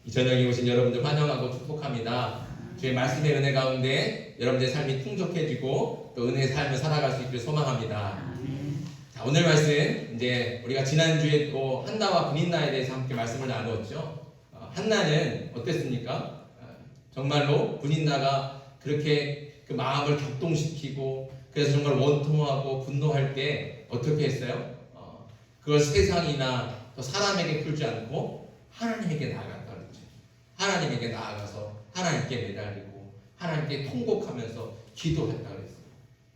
이 저녁에 오신 여러분들 환영하고 축복합니다. 주의 말씀의 은혜 가운데 여러분들의 삶이 풍족해지고 또 은혜의 삶을 살아갈 수 있길 소망합니다. 자, 오늘 말씀 이제 우리가 지난주에 또 한나와 분인나에 대해서 함께 말씀을 나누었죠. 한나는 어땠습니까? 정말로 분인나가 그렇게 그 마음을 격동시키고 그래서 정말 원통하고 분노할 때 어떻게 했어요? 그걸 세상이나 또 사람에게 풀지 않고 하나님에게 나아갔다 그랬죠. 하나님에게 나아가서 하나님께 매달리고 하나님께 통곡하면서 기도했다 그랬어요.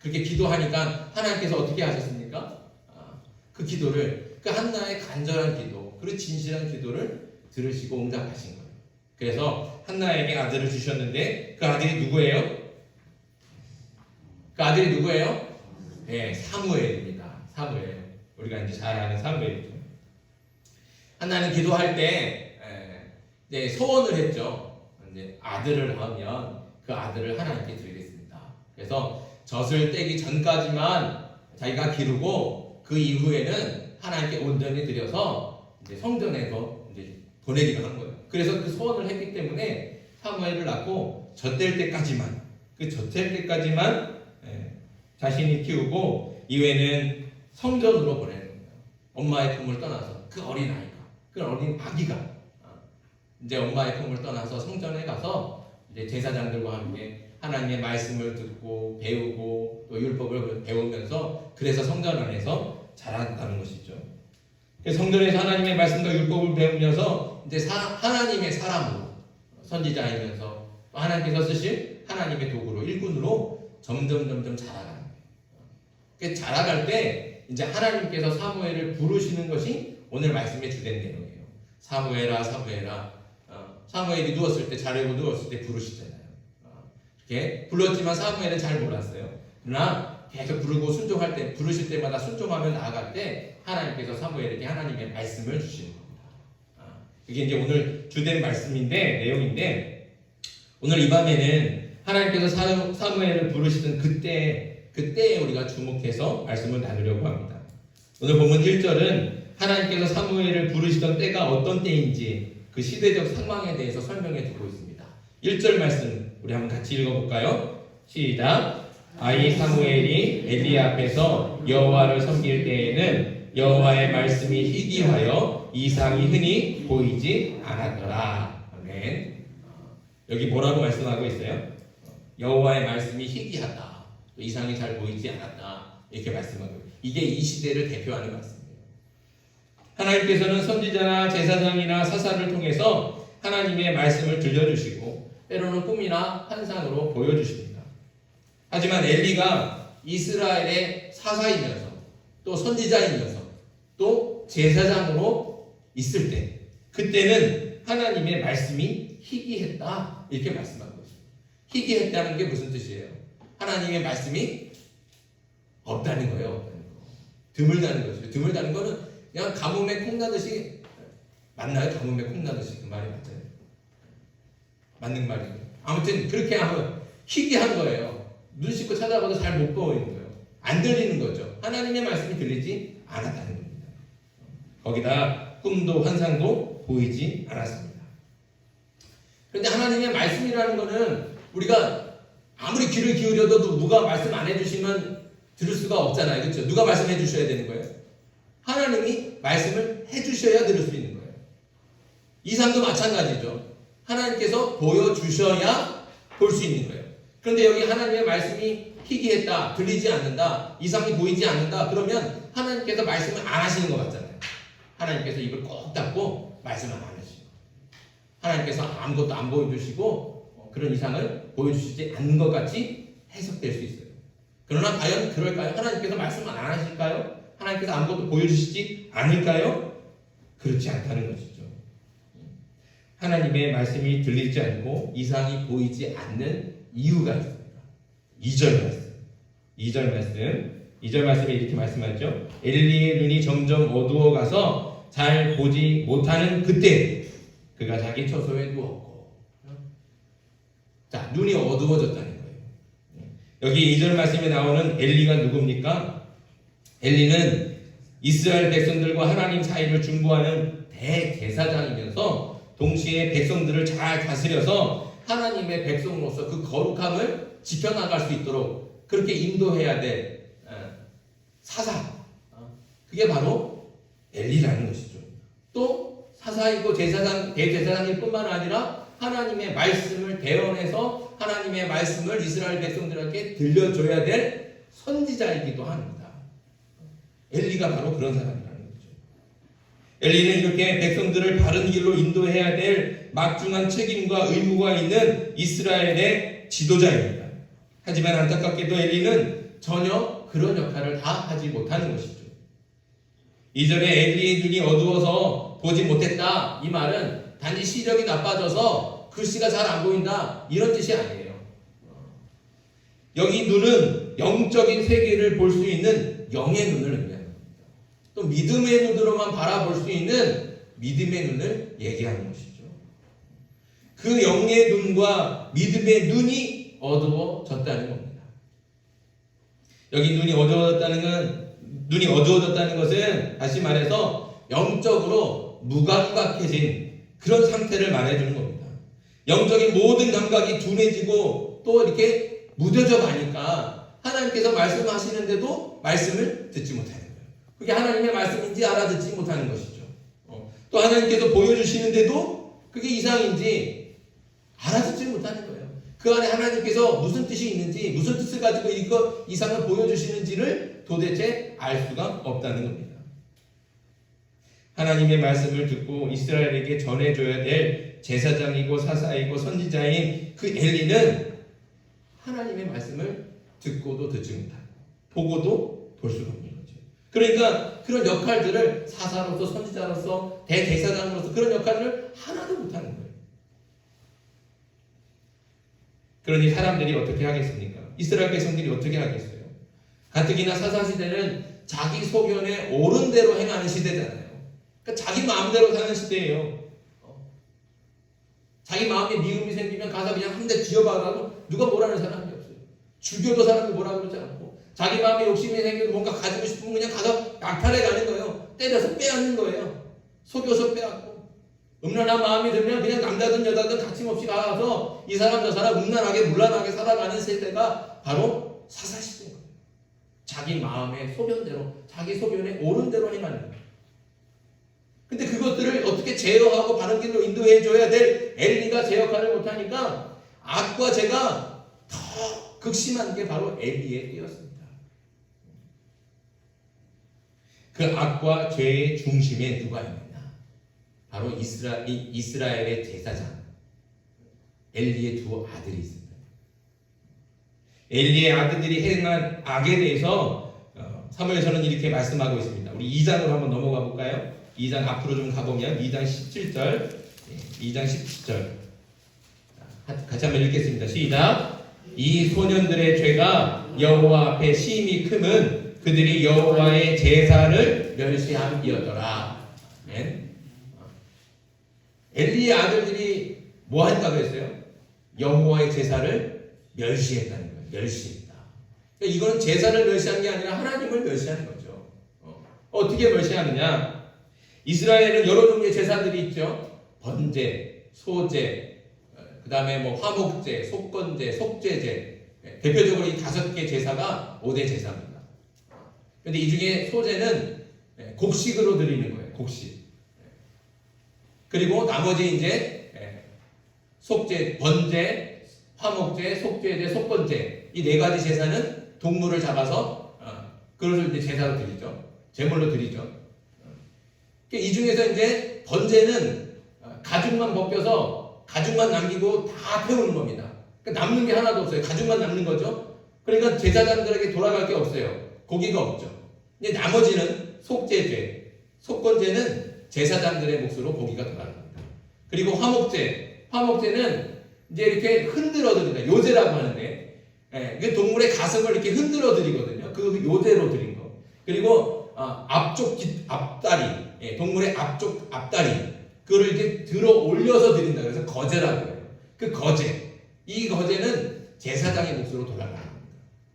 그렇게 기도하니까 하나님께서 어떻게 하셨습니까? 그 기도를, 그 한나의 간절한 기도, 그리고 진실한 기도를 들으시고 응답하신 거예요. 그래서 한나에게 아들을 주셨는데 그 아들이 누구예요? 그 아들이 누구예요? 네, 사무엘입니다. 사무엘. 우리가 이제 잘 아는 사무엘이죠. 한나는 기도할 때 이제 소원을 했죠. 이제 아들을 낳으면 그 아들을 하나님께 드리겠습니다. 그래서 젖을 떼기 전까지만 자기가 기르고 그 이후에는 하나님께 온전히 드려서 이제 성전에서 이제 보내기로 한 거예요. 그래서 그 소원을 했기 때문에 사무엘을 낳고 젖뗄 때까지만, 그 젖뗄 때까지만 자신이 키우고 이후에는 성전으로 보내는 거예요. 엄마의 품을 떠나서 그 어린 아이가, 그 어린 아기가 이제 엄마의 품을 떠나서 성전에 가서 이제 제사장들과 함께 하나님의 말씀을 듣고 배우고 또 율법을 배우면서 그래서 성전 안에서 자랐다는 것이죠. 성전에서 하나님의 말씀과 율법을 배우면서 이제 하나님의 사람으로 선지자이면서 또 하나님께서 쓰실 하나님의 도구로 일꾼으로 점점 자라가는 거예요. 자라갈 때 이제 하나님께서 사무엘을 부르시는 것이 오늘 말씀의 주된 내용이에요. 사무엘아 사무엘아. 사무엘이 누웠을 때, 자려고 누웠을 때 부르시잖아요. 이렇게 불렀지만 사무엘은 잘 몰랐어요. 그러나 계속 부르고 순종할 때, 부르실 때마다 순종하며 나아갈 때 하나님께서 사무엘에게 하나님의 말씀을 주시는 겁니다. 이게 이제 오늘 주된 말씀인데, 내용인데, 오늘 이 밤에는 하나님께서 사무엘을 부르시던 그때에 우리가 주목해서 말씀을 나누려고 합니다. 오늘 본문 1절은 하나님께서 사무엘을 부르시던 때가 어떤 때인지 그 시대적 상황에 대해서 설명해 주고 있습니다. 1절 말씀 우리 한번 같이 읽어볼까요? 시작. 아이 사무엘이 엘리 앞에서 여호와를 섬길 때에는 여호와의 말씀이 희귀하여 이상이 흔히 보이지 않았더라. 아멘. 여기 뭐라고 말씀하고 있어요? 여호와의 말씀이 희귀하다. 이상이 잘 보이지 않았다. 이렇게 말씀하고 이게 이 시대를 대표하는 말씀이에요. 하나님께서는 선지자나 제사장이나 사사를 통해서 하나님의 말씀을 들려주시고 때로는 꿈이나 환상으로 보여주십니다. 하지만 엘리가 이스라엘의 사사이면서 또 선지자이면서 또 제사장으로 있을 때 그때는 하나님의 말씀이 희귀했다. 이렇게 말씀하고 있어요. 희귀했다는 게 무슨 뜻이에요? 하나님의 말씀이 없다는 거예요. 드물다는 거죠. 드물다는 거는 그냥 가뭄에 콩나듯이 맞나요? 가뭄에 콩나듯이 그 말이 맞잖아요. 맞는 말이에요. 아무튼 그렇게 하면 희귀한 거예요. 눈 씻고 찾아봐도 잘 못 보이는 거예요. 안 들리는 거죠. 하나님의 말씀이 들리지 않았다는 겁니다. 거기다 꿈도 환상도 보이지 않았습니다. 그런데 하나님의 말씀이라는 거는 우리가 아무리 귀를 기울여도 누가 말씀 안 해주시면 들을 수가 없잖아요. 그렇죠? 누가 말씀해 주셔야 되는 거예요? 하나님이 말씀을 해주셔야 들을 수 있는 거예요. 이상도 마찬가지죠. 하나님께서 보여주셔야 볼 수 있는 거예요. 그런데 여기 하나님의 말씀이 희귀했다, 들리지 않는다, 이상이 보이지 않는다, 그러면 하나님께서 말씀을 안 하시는 것 같잖아요. 하나님께서 입을 꼭 닫고 말씀을 안 하시고 하나님께서 아무것도 안 보여주시고 그런 이상을 보여주시지 않는 것 같이 해석될 수 있어요. 그러나 과연 그럴까요? 하나님께서 말씀을 안 하실까요? 하나님께서 아무것도 보여주시지 않을까요? 그렇지 않다는 것이죠. 하나님의 말씀이 들리지 않고 이상이 보이지 않는 이유가 있습니다. 2절 말씀에 이렇게 말씀하죠. 엘리의 눈이 점점 어두워가서 잘 보지 못하는 그때 그가 자기 처소에 누웠고. 자, 눈이 어두워졌다는 거예요. 여기 2절 말씀에 나오는 엘리가 누굽니까? 엘리는 이스라엘 백성들과 하나님 사이를 중보하는 대제사장이면서 동시에 백성들을 잘 다스려서 하나님의 백성으로서 그 거룩함을 지켜나갈 수 있도록 그렇게 인도해야 될 사사, 그게 바로 엘리라는 것이죠. 또 사사이고 대제사장일 뿐만 아니라 하나님의 말씀을 대언해서 하나님의 말씀을 이스라엘 백성들에게 들려줘야 될 선지자이기도 합니다. 엘리가 바로 그런 사람이라는 거죠. 엘리는 이렇게 백성들을 바른 길로 인도해야 될 막중한 책임과 의무가 있는 이스라엘의 지도자입니다. 하지만 안타깝게도 엘리는 전혀 그런 역할을 다 하지 못하는 것이죠. 2절에 엘리의 눈이 어두워서 보지 못했다, 이 말은 단지 시력이 나빠져서 글씨가 잘 안 보인다, 이런 뜻이 아니에요. 여기 눈은 영적인 세계를 볼 수 있는 영의 눈을 의미합니다. 또 믿음의 눈으로만 바라볼 수 있는 믿음의 눈을 얘기하는 것이죠. 그 영의 눈과 믿음의 눈이 어두워졌다는 겁니다. 여기 눈이 어두워졌다는 것은 다시 말해서 영적으로 무감각해진 그런 상태를 말해주는 겁니다. 영적인 모든 감각이 둔해지고 또 이렇게 무뎌져 가니까 하나님께서 말씀하시는데도 말씀을 듣지 못하는 거예요. 그게 하나님의 말씀인지 알아듣지 못하는 것이죠. 또 하나님께서 보여주시는데도 그게 이상인지 알아듣지 못하는 거예요. 그 안에 하나님께서 무슨 뜻이 있는지, 무슨 뜻을 가지고 이거 이상을 보여주시는지를 도대체 알 수가 없다는 겁니다. 하나님의 말씀을 듣고 이스라엘에게 전해줘야 될 제사장이고 사사이고 선지자인 그 엘리는 하나님의 말씀을 듣고도 듣지 못하고 보고도 볼 수가 없는 거죠. 그러니까 그런 역할들을 사사로서 선지자로서 대제사장으로서 그런 역할을 하나도 못하는 거예요. 그러니 사람들이 어떻게 하겠습니까? 이스라엘 백성들이 어떻게 하겠어요? 가뜩이나 사사시대는 자기 소견에 옳은 대로 행하는 시대잖아요. 그러니까 자기 마음대로 사는 시대예요. 자기 마음에 미움이 생기면 가서 그냥 한 대 쥐어박아도 누가 뭐라는 사람이 없어요. 죽여도 사람이 뭐라 그러지 않고, 자기 마음에 욕심이 생겨도 뭔가 가지고 싶으면 그냥 가서 약탈해 가는 거예요. 때려서 빼앗는 거예요. 속여서 빼앗고. 음란한 마음이 들면 그냥 남자든 여자든 가침없이 가서 이 사람 저 사람 음란하게 물란하게 살아가는 세대가 바로 사사시대예요. 자기 마음의 소견대로, 자기 소견에 옳은 대로 행하는 거예요. 근데 그것들을 어떻게 제어하고 바른 길로 인도해줘야 될 엘리가 제 역할을 못하니까 악과 죄가 더 극심한 게 바로 엘리의 띠였습니다. 그 악과 죄의 중심에 누가 있느냐? 바로 이스라엘의 제사장 엘리의 두 아들이 있습니다. 엘리의 아들들이 행한 악에 대해서 사무엘서는 이렇게 말씀하고 있습니다. 우리 2장으로 한번 넘어가 볼까요? 2장 앞으로 좀 가보면 2장 17절, 2장 17절 같이 한번 읽겠습니다. 시작. 이 소년들의 죄가 여호와 앞에 심히 크면 그들이 여호와의 제사를 멸시함이었더라. 아멘. 엘리의 아들들이 뭐 한다고 했어요? 여호와의 제사를 멸시했다는 거예요. 멸시했다. 그러니까 이거는 제사를 멸시한 게 아니라 하나님을 멸시하는 거죠. 어떻게 멸시하느냐? 이스라엘은 여러 종류의 제사들이 있죠. 번제, 소제, 그 다음에 뭐 화목제, 속건제, 속죄제. 대표적으로 이 5개 제사가 5대 제사입니다. 그런데 이 중에 소제는 곡식으로 드리는 거예요. 곡식. 그리고 나머지 이제 속죄, 번제, 화목제, 속죄제, 속건제, 이 4가지 제사는 동물을 잡아서 그것을 이제 제사로 드리죠. 제물로 드리죠. 이 중에서 이제 번제는 가죽만 벗겨서 가죽만 남기고 다 태우는 겁니다. 그러니까 남는 게 하나도 없어요. 가죽만 남는 거죠. 그러니까 제사장들에게 돌아갈 게 없어요. 고기가 없죠. 이제 나머지는 속죄제, 속건제는 제사장들의 몫으로 고기가 돌아갑니다. 그리고 화목제는 이제 이렇게 흔들어 드립니다. 요제라고 하는데, 그 동물의 가슴을 이렇게 흔들어 드리거든요. 그 요제로 드린 거. 그리고 앞다리, 동물의 앞다리, 그거를 이렇게 들어 올려서 드린다. 그래서 거제라고 해요. 그 거제, 이 거제는 제사장의 몫으로 돌아갑니다.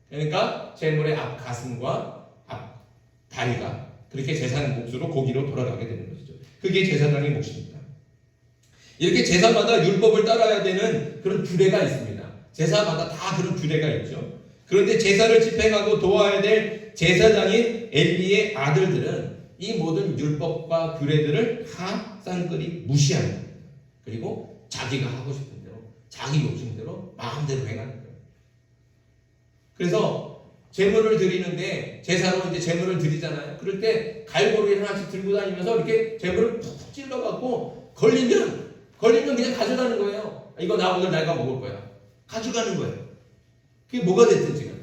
그러니까 제물의 앞가슴과 앞다리가 그렇게 제사장 몫으로 고기로 돌아가게 되는 것이죠. 그게 제사장의 몫입니다. 이렇게 제사마다 율법을 따라야 되는 그런 규례가 있습니다. 제사마다 다 그런 규례가 있죠. 그런데 제사를 집행하고 도와야 될 제사장인 엘리의 아들들은 이 모든 율법과 규례들을 다 쌍끌이 무시하는 겁니다. 그리고 자기가 하고 싶은 대로, 자기 욕심대로 마음대로 행하는 거예요. 그래서 제물을 드리는데, 제사로 이제 제물을 드리잖아요. 그럴 때 갈고리 하나씩 들고 다니면서 이렇게 제물을 푹 찔러갖고 걸리면 그냥 가져가는 거예요. 이거 나 오늘 내가 먹을 거야. 가져가는 거예요. 그게 뭐가 됐든지 간에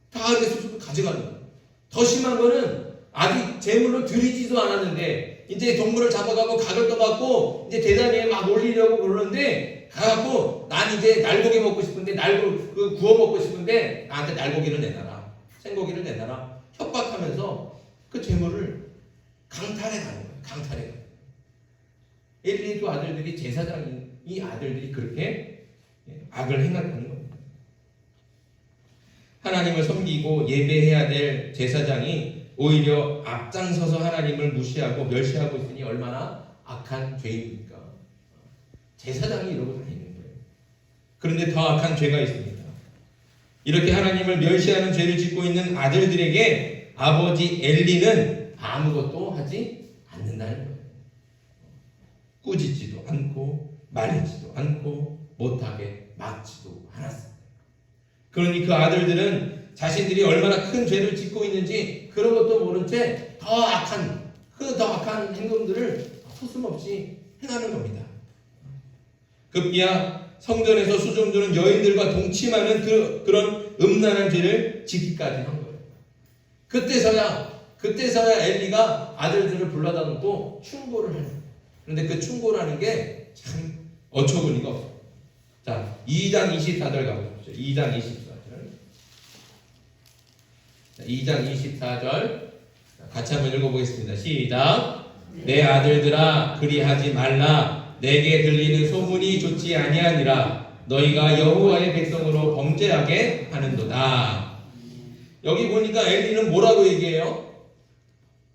다 이렇게 쑥쑥 가져가는 거예요. 더 심한 거는 아직 제물로 드리지도 않았는데 이제 동물을 잡아가고 각을 떠갖고 이제 대단히 막 올리려고 그러는데 가갖고 난 이제 날고기 먹고 싶은데 구워 먹고 싶은데 나한테 날고기를 내놔라, 생고기를 내놔라 협박하면서 그 제물을 강탈해 가는 거예요. 강탈해 가는 거예요. 엘리의 아들들이, 제사장이 아들들이 그렇게 악을 행했다는 겁니다. 하나님을 섬기고 예배해야 될 제사장이 오히려 앞장서서 하나님을 무시하고 멸시하고 있으니 얼마나 악한 죄입니까? 제사장이 이러고 다니는 거예요. 그런데 더 악한 죄가 있습니다. 이렇게 하나님을 멸시하는 죄를 짓고 있는 아들들에게 아버지 엘리는 아무것도 하지 않는다는 거예요. 꾸짖지도 않고 말리지도 않고 못하게 막지도 않았습니다. 그러니 그 아들들은 자신들이 얼마나 큰 죄를 짓고 있는지 그런 것도 모른 채 더 악한 행동들을 서슴없이 행하는 겁니다. 급기야 성전에서 수종드는 여인들과 동침하는 그런 음란한 죄를 짓기까지 한 거예요. 그때서야 엘리가 아들들을 불러다 놓고 충고를 하는 거예요. 그런데 그 충고라는 게 참 어처구니가 없어요. 자, 2장 24절 가보십시오. 2장 24절. 2장 24절 같이 한번 읽어보겠습니다. 시작. 내 아들들아 그리하지 말라. 내게 들리는 소문이 좋지 아니하니라. 너희가 여호와의 백성으로 범죄하게 하는도다. 여기 보니까 엘리는 뭐라고 얘기해요?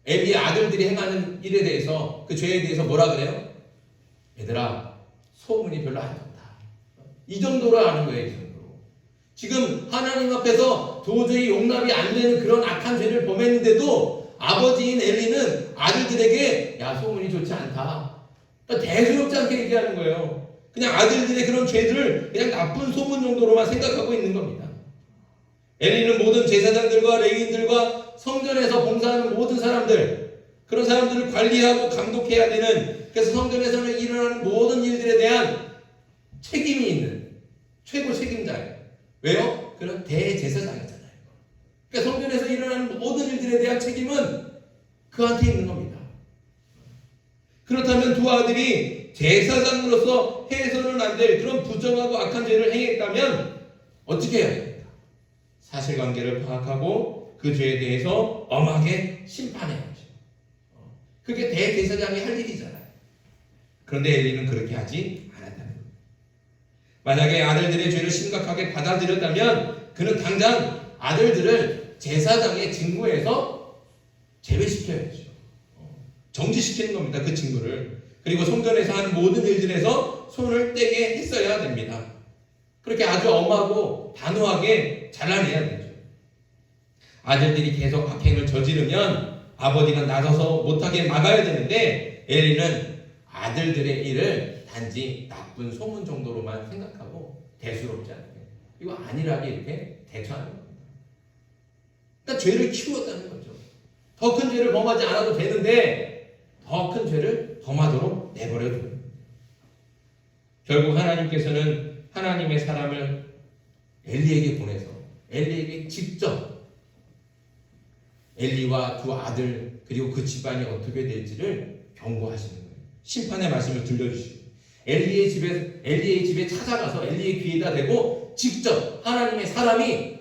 엘리의 아들들이 행하는 일에 대해서, 그 죄에 대해서 뭐라 그래요? 얘들아, 소문이 별로 안 좋다. 이 정도로 아는 거예요. 이 정도로. 지금 하나님 앞에서 도저히 용납이 안 되는 그런 악한 죄를 범했는데도 아버지인 엘리는 아들들에게 야, 소문이 좋지 않다. 그러니까 대수롭지 않게 얘기하는 거예요. 그냥 아들들의 그런 죄들을 그냥 나쁜 소문 정도로만 생각하고 있는 겁니다. 엘리는 모든 제사장들과 레위인들과 성전에서 봉사하는 모든 사람들, 그런 사람들을 관리하고 감독해야 되는, 그래서 성전에서는 일어나는 모든 일들에 대한 책임이 있는 최고 책임자예요. 왜요? 그런 대제사장이잖아요. 그러니까 성전에서 일어나는 모든 일들에 대한 책임은 그한테 있는 겁니다. 그렇다면 두 아들이 제사장으로서 해서는 안 될 그런 부정하고 악한 죄를 행했다면 어떻게 해야 됩니까? 사실관계를 파악하고 그 죄에 대해서 엄하게 심판해야죠. 그게 대제사장이 할 일이잖아요. 그런데 엘리는 그렇게 하지 않았다는 거예요. 만약에 아들들의 죄를 심각하게 받아들였다면 그는 당장 아들들을 제사장의 직무에서 제외시켜야죠. 정지시키는 겁니다. 그 직무를. 그리고 성전에서 하는 모든 일들에서 손을 떼게 했어야 됩니다. 그렇게 아주 엄하고 단호하게 잘라내야 되죠. 아들들이 계속 악행을 저지르면 아버지가 나서서 못하게 막아야 되는데 엘리는 아들들의 일을 단지 나쁜 소문 정도로만 생각하고 대수롭지 않게, 이거 안일하게 이렇게 대처하는 겁니다. 그러니까 죄를 키웠다는 거죠. 더 큰 죄를 범하지 않아도 되는데 더 큰 죄를 범하도록 내버려둬요. 결국 하나님께서는 하나님의 사람을 엘리에게 보내서 엘리에게 직접 엘리와 두 아들 그리고 그 집안이 어떻게 될지를 경고하시는 거예요. 심판의 말씀을 들려주시고 엘리의 집에 찾아가서 엘리의 귀에다 대고 직접 하나님의 사람이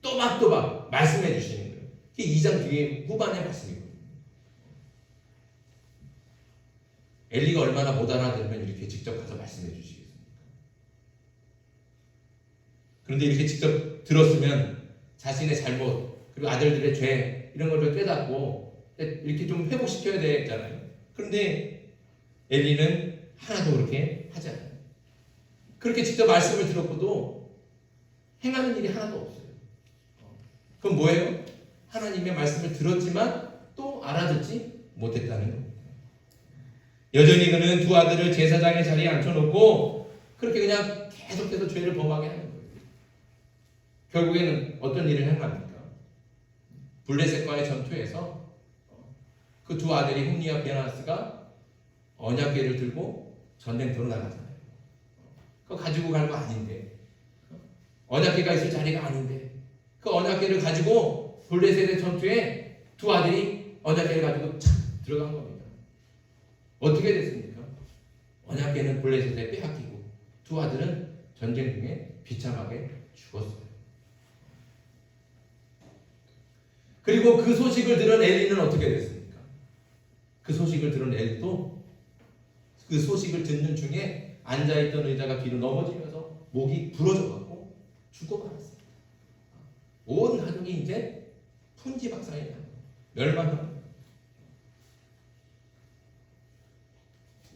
또박또박 말씀해 주시는 거예요. 그게 2장 뒤에 후반의 말씀이거든요. 엘리가 얼마나 못 알아들으면 이렇게 직접 가서 말씀해 주시겠습니까? 그런데 이렇게 직접 들었으면 자신의 잘못 그리고 아들들의 죄 이런 것을 깨닫고 이렇게 좀 회복시켜야 되잖아요. 그런데 엘리는 하나도 그렇게 하지 않아요. 그렇게 직접 말씀을 들었고도 행하는 일이 하나도 없어요. 그럼 뭐예요? 하나님의 말씀을 들었지만 또 알아듣지 못했다는 겁니다. 여전히 그는 두 아들을 제사장의 자리에 앉혀놓고 그렇게 그냥 계속해서 죄를 범하게 하는 거예요. 결국에는 어떤 일을 행합니까? 블레셋과의 전투에서 그 두 아들이 홈리와 비아나스가 언약궤를 들고 전쟁터로 나가잖아요. 그거 가지고 갈 거 아닌데, 언약궤가 있을 자리가 아닌데, 그 언약궤를 가지고 블레셋의 전투에 두 아들이 언약궤를 가지고 착 들어간 겁니다. 어떻게 됐습니까? 언약궤는 블레셋에 빼앗기고 두 아들은 전쟁 중에 비참하게 죽었어요. 그리고 그 소식을 들은 엘리는 어떻게 됐습니까? 그 소식을 들은 엘리도 그 소식을 듣는 중에 앉아있던 의자가 뒤로 넘어지면서 목이 부러져갖고 죽어버렸습니다. 온 가족이 이제 풍지박산이 나고 멸망합니다.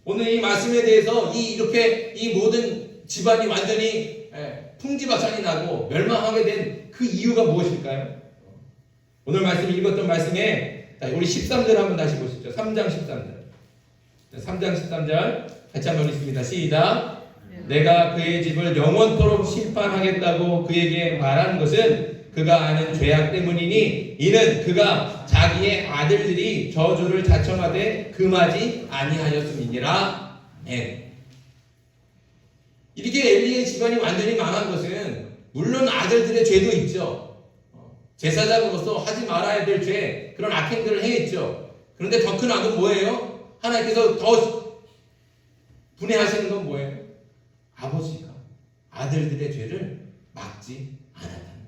오늘 이 말씀에 대해서 이렇게 이 모든 집안이 완전히 풍지박산이 나고 멸망하게 된 그 이유가 무엇일까요? 오늘 말씀 읽었던 말씀에 우리 13절 한번 다시 보시죠. 3장 13절. 3장 13절 같이 한번 읽습니다. 시작. 내가 그의 집을 영원토록 심판하겠다고 그에게 말하는 것은 그가 아는 죄악 때문이니 이는 그가 자기의 아들들이 저주를 자청하되 금하지 아니하였음이니라. 이렇게 엘리의 집안이 완전히 망한 것은 물론 아들들의 죄도 있죠. 제사장으로서 하지 말아야 될 죄, 그런 악행들을 행했죠. 그런데 더 큰 악은 뭐예요? 하나님께서 더 분해하시는 건 뭐예요? 아버지가 아들들의 죄를 막지 않았다는 거예요.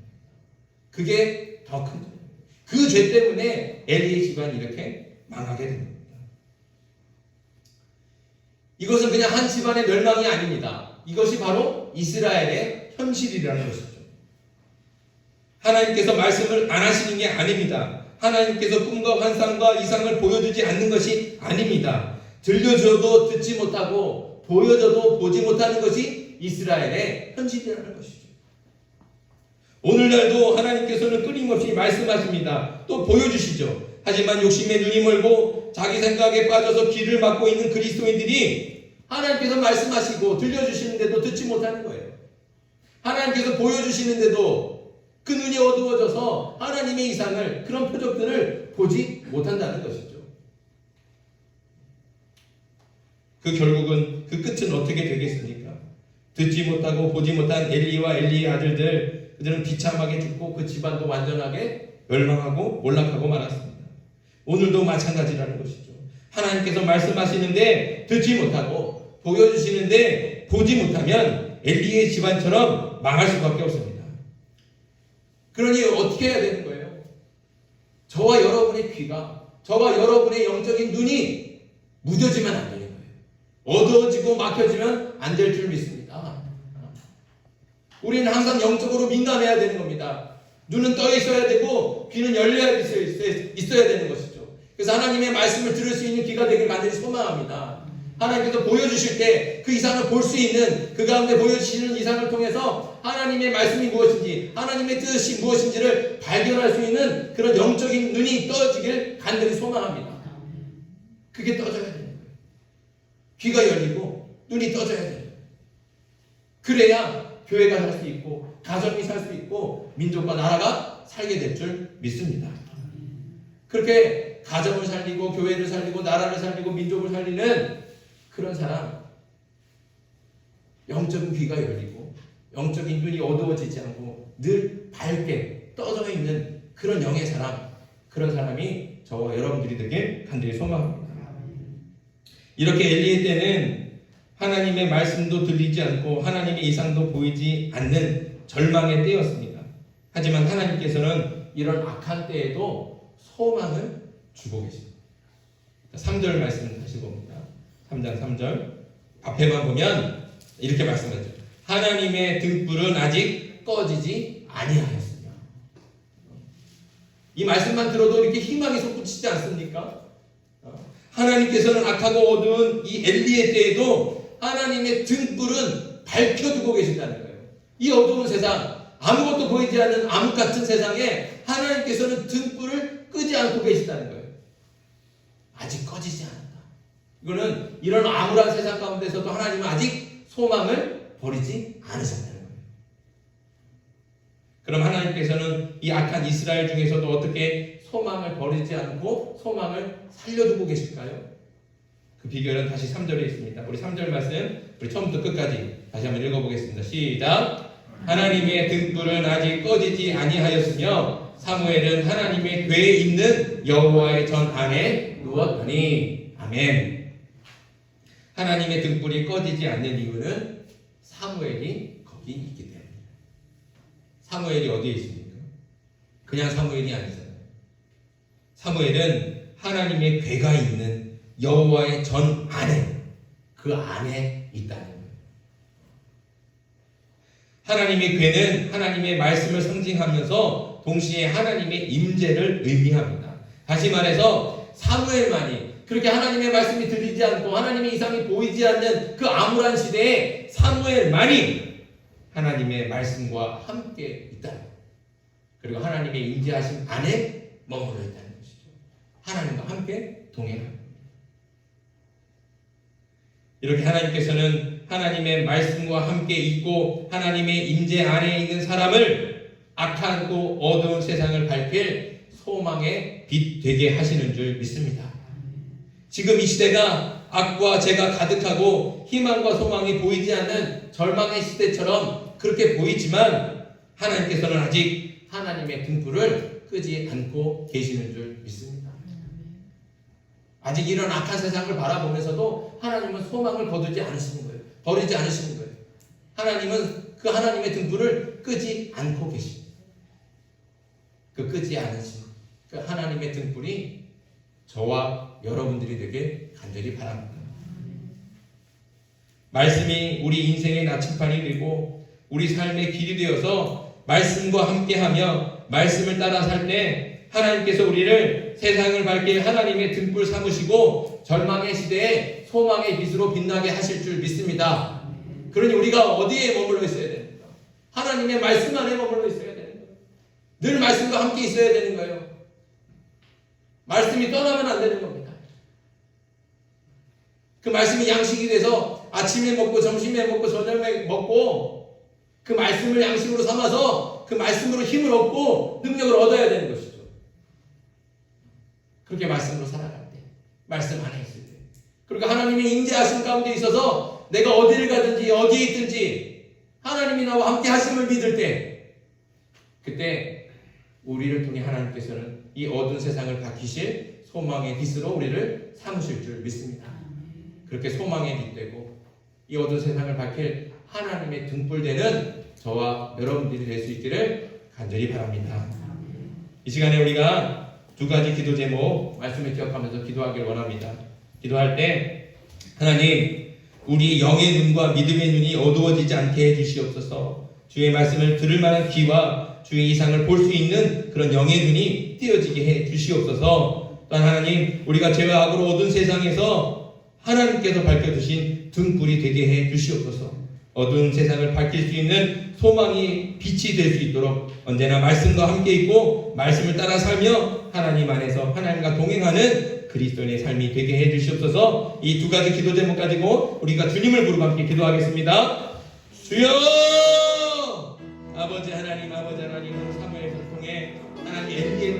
그게 더 큰 죄예요. 그 죄 때문에 엘리의 집안이 이렇게 망하게 된 겁니다. 이것은 그냥 한 집안의 멸망이 아닙니다. 이것이 바로 이스라엘의 현실이라는 것이죠. 하나님께서 말씀을 안 하시는 게 아닙니다. 하나님께서 꿈과 환상과 이상을 보여주지 않는 것이 아닙니다. 들려줘도 듣지 못하고 보여줘도 보지 못하는 것이 이스라엘의 현실이라는 것이죠. 오늘날도 하나님께서는 끊임없이 말씀하십니다. 또 보여주시죠. 하지만 욕심에 눈이 멀고 자기 생각에 빠져서 귀를 막고 있는 그리스도인들이 하나님께서 말씀하시고 들려주시는데도 듣지 못하는 거예요. 하나님께서 보여주시는데도 그 눈이 어두워져서 하나님의 이상을, 그런 표적들을 보지 못한다는 것이죠. 그 결국은, 그 끝은 어떻게 되겠습니까? 듣지 못하고 보지 못한 엘리와 엘리의 아들들, 그들은 비참하게 죽고 그 집안도 완전하게 멸망하고 몰락하고 말았습니다. 오늘도 마찬가지라는 것이죠. 하나님께서 말씀하시는데 듣지 못하고 보여주시는데 보지 못하면 엘리의 집안처럼 망할 수밖에 없습니다. 그러니 어떻게 해야 되는 거예요? 저와 여러분의 귀가, 저와 여러분의 영적인 눈이 무뎌지면 안 되는 거예요. 어두워지고 막혀지면 안 될 줄 믿습니다. 우리는 항상 영적으로 민감해야 되는 겁니다. 눈은 떠 있어야 되고 귀는 열려 있어야 되는 것이죠. 그래서 하나님의 말씀을 들을 수 있는 귀가 되길 간절히 소망합니다. 하나님께서 보여주실 때 그 이상을 볼 수 있는, 그 가운데 보여주시는 이상을 통해서 하나님의 말씀이 무엇인지, 하나님의 뜻이 무엇인지를 발견할 수 있는 그런 영적인 눈이 떠지길 간절히 소망합니다. 그게 떠져야 되는 거예요. 귀가 열리고 눈이 떠져야 돼요. 그래야 교회가 살 수 있고 가정이 살 수 있고 민족과 나라가 살게 될 줄 믿습니다. 그렇게 가정을 살리고 교회를 살리고 나라를 살리고 민족을 살리는 그런 사람, 영적인 귀가 열리고 영적인 눈이 어두워지지 않고 늘 밝게 떠져 있는 그런 영의 사람, 그런 사람이 저와 여러분들이 되길 간절히 소망합니다. 이렇게 엘리의 때는 하나님의 말씀도 들리지 않고 하나님의 이상도 보이지 않는 절망의 때였습니다. 하지만 하나님께서는 이런 악한 때에도 소망을 주고 계십니다. 3절 말씀을 다시 봅니다. 3장 3절 앞에만 보면 이렇게 말씀하죠. 하나님의 등불은 아직 꺼지지 아니하였으며. 이 말씀만 들어도 이렇게 희망이 솟구치지 않습니까? 하나님께서는 악하고 어두운 이 엘리의 때에도 하나님의 등불은 밝혀두고 계신다는 거예요. 이 어두운 세상, 아무것도 보이지 않는 암흑 같은 세상에 하나님께서는 등불을 끄지 않고 계신다는 거예요. 아직 꺼지지 않았다. 이거는 이런 암울한 세상 가운데서도 하나님은 아직 소망을 버리지 않으셨다는 거예요. 그럼 하나님께서는 이 악한 이스라엘 중에서도 어떻게 소망을 버리지 않고 소망을 살려두고 계실까요? 그 비결은 다시 3절에 있습니다. 우리 3절 말씀 우리 처음부터 끝까지 다시 한번 읽어보겠습니다. 시작. 하나님의 등불은 아직 꺼지지 아니하였으며 사무엘은 하나님의 궤에 있는 여호와의 전 안에 누웠더니. 아멘. 하나님의 등불이 꺼지지 않는 이유는 사무엘이 거기 있기 때문입니다. 사무엘이 어디에 있습니까? 그냥 사무엘이 아니잖아요. 사무엘은 하나님의 궤가 있는 여호와의 전 안에, 그 안에 있다는 거예요. 하나님의 궤는 하나님의 말씀을 상징하면서 동시에 하나님의 임재를 의미합니다. 다시 말해서 사무엘만이, 그렇게 하나님의 말씀이 들리지 않고 하나님의 이상이 보이지 않는 그 암울한 시대에 사무엘만이 하나님의 말씀과 함께 있다. 그리고 하나님의 임재하심 안에 머물러 있다는 것이죠. 하나님과 함께 동행합니다. 이렇게 하나님께서는 하나님의 말씀과 함께 있고 하나님의 임재 안에 있는 사람을 악하고 어두운 세상을 밝힐 소망의 빛 되게 하시는 줄 믿습니다. 지금 이 시대가 악과 죄가 가득하고 희망과 소망이 보이지 않는 절망의 시대처럼 그렇게 보이지만 하나님께서는 아직 하나님의 등불을 끄지 않고 계시는 줄 믿습니다. 아직 이런 악한 세상을 바라보면서도 하나님은 소망을 거두지 않으시는 거예요. 버리지 않으시는 거예요. 하나님은 그 하나님의 등불을 끄지 않고 계십니다. 그 끄지 않으신 그 하나님의 등불이 저와 여러분들이 되게 간절히 바랍니다. 말씀이 우리 인생의 나침반이 되고 우리 삶의 길이 되어서 말씀과 함께하며 말씀을 따라 살 때 하나님께서 우리를 세상을 밝게 하나님의 등불 삼으시고 절망의 시대에 소망의 빛으로 빛나게 하실 줄 믿습니다. 그러니 우리가 어디에 머물러 있어야 됩니까? 하나님의 말씀 안에 머물러 있어야 되는 거예요. 늘 말씀과 함께 있어야 되는 거예요. 말씀이 떠나면 안 되는 겁니다. 그 말씀이 양식이 돼서 아침에 먹고 점심에 먹고 저녁에 먹고 그 말씀을 양식으로 삼아서 그 말씀으로 힘을 얻고 능력을 얻어야 되는 것이죠. 그렇게 말씀으로 살아갈 때, 말씀 안에 있을 때, 그리고 하나님의 임재하심 가운데 있어서 내가 어디를 가든지 어디에 있든지 하나님이 나와 함께 하심을 믿을 때, 그때 우리를 통해 하나님께서는 이 어두운 세상을 밝히실 소망의 빛으로 우리를 삼으실 줄 믿습니다. 그렇게 소망의 빛 되고 이 어두운 세상을 밝힐 하나님의 등불 되는 저와 여러분들이 될 수 있기를 간절히 바랍니다. 이 시간에 우리가 두 가지 기도 제목 말씀을 기억하면서 기도하길 원합니다. 기도할 때 하나님, 우리 영의 눈과 믿음의 눈이 어두워지지 않게 해주시옵소서. 주의 말씀을 들을 만한 귀와 주의 이상을 볼 수 있는 그런 영의 눈이 띄어지게 해주시옵소서. 또한 하나님, 우리가 죄와 악으로 어두운 세상에서 하나님께서 밝혀주신 등불이 되게 해주시옵소서. 어두운 세상을 밝힐 수 있는 소망이 빛이 될 수 있도록 언제나 말씀과 함께 있고 말씀을 따라 살며 하나님 안에서 하나님과 동행하는 그리스도인의 삶이 되게 해주시옵소서. 이 두 가지 기도 제목 가지고 우리가 주님을 부르고 함께 기도하겠습니다. 주여! 아버지 하나님, 아버지 하나님, 오늘 사무엘서 통해 하나님 엘리의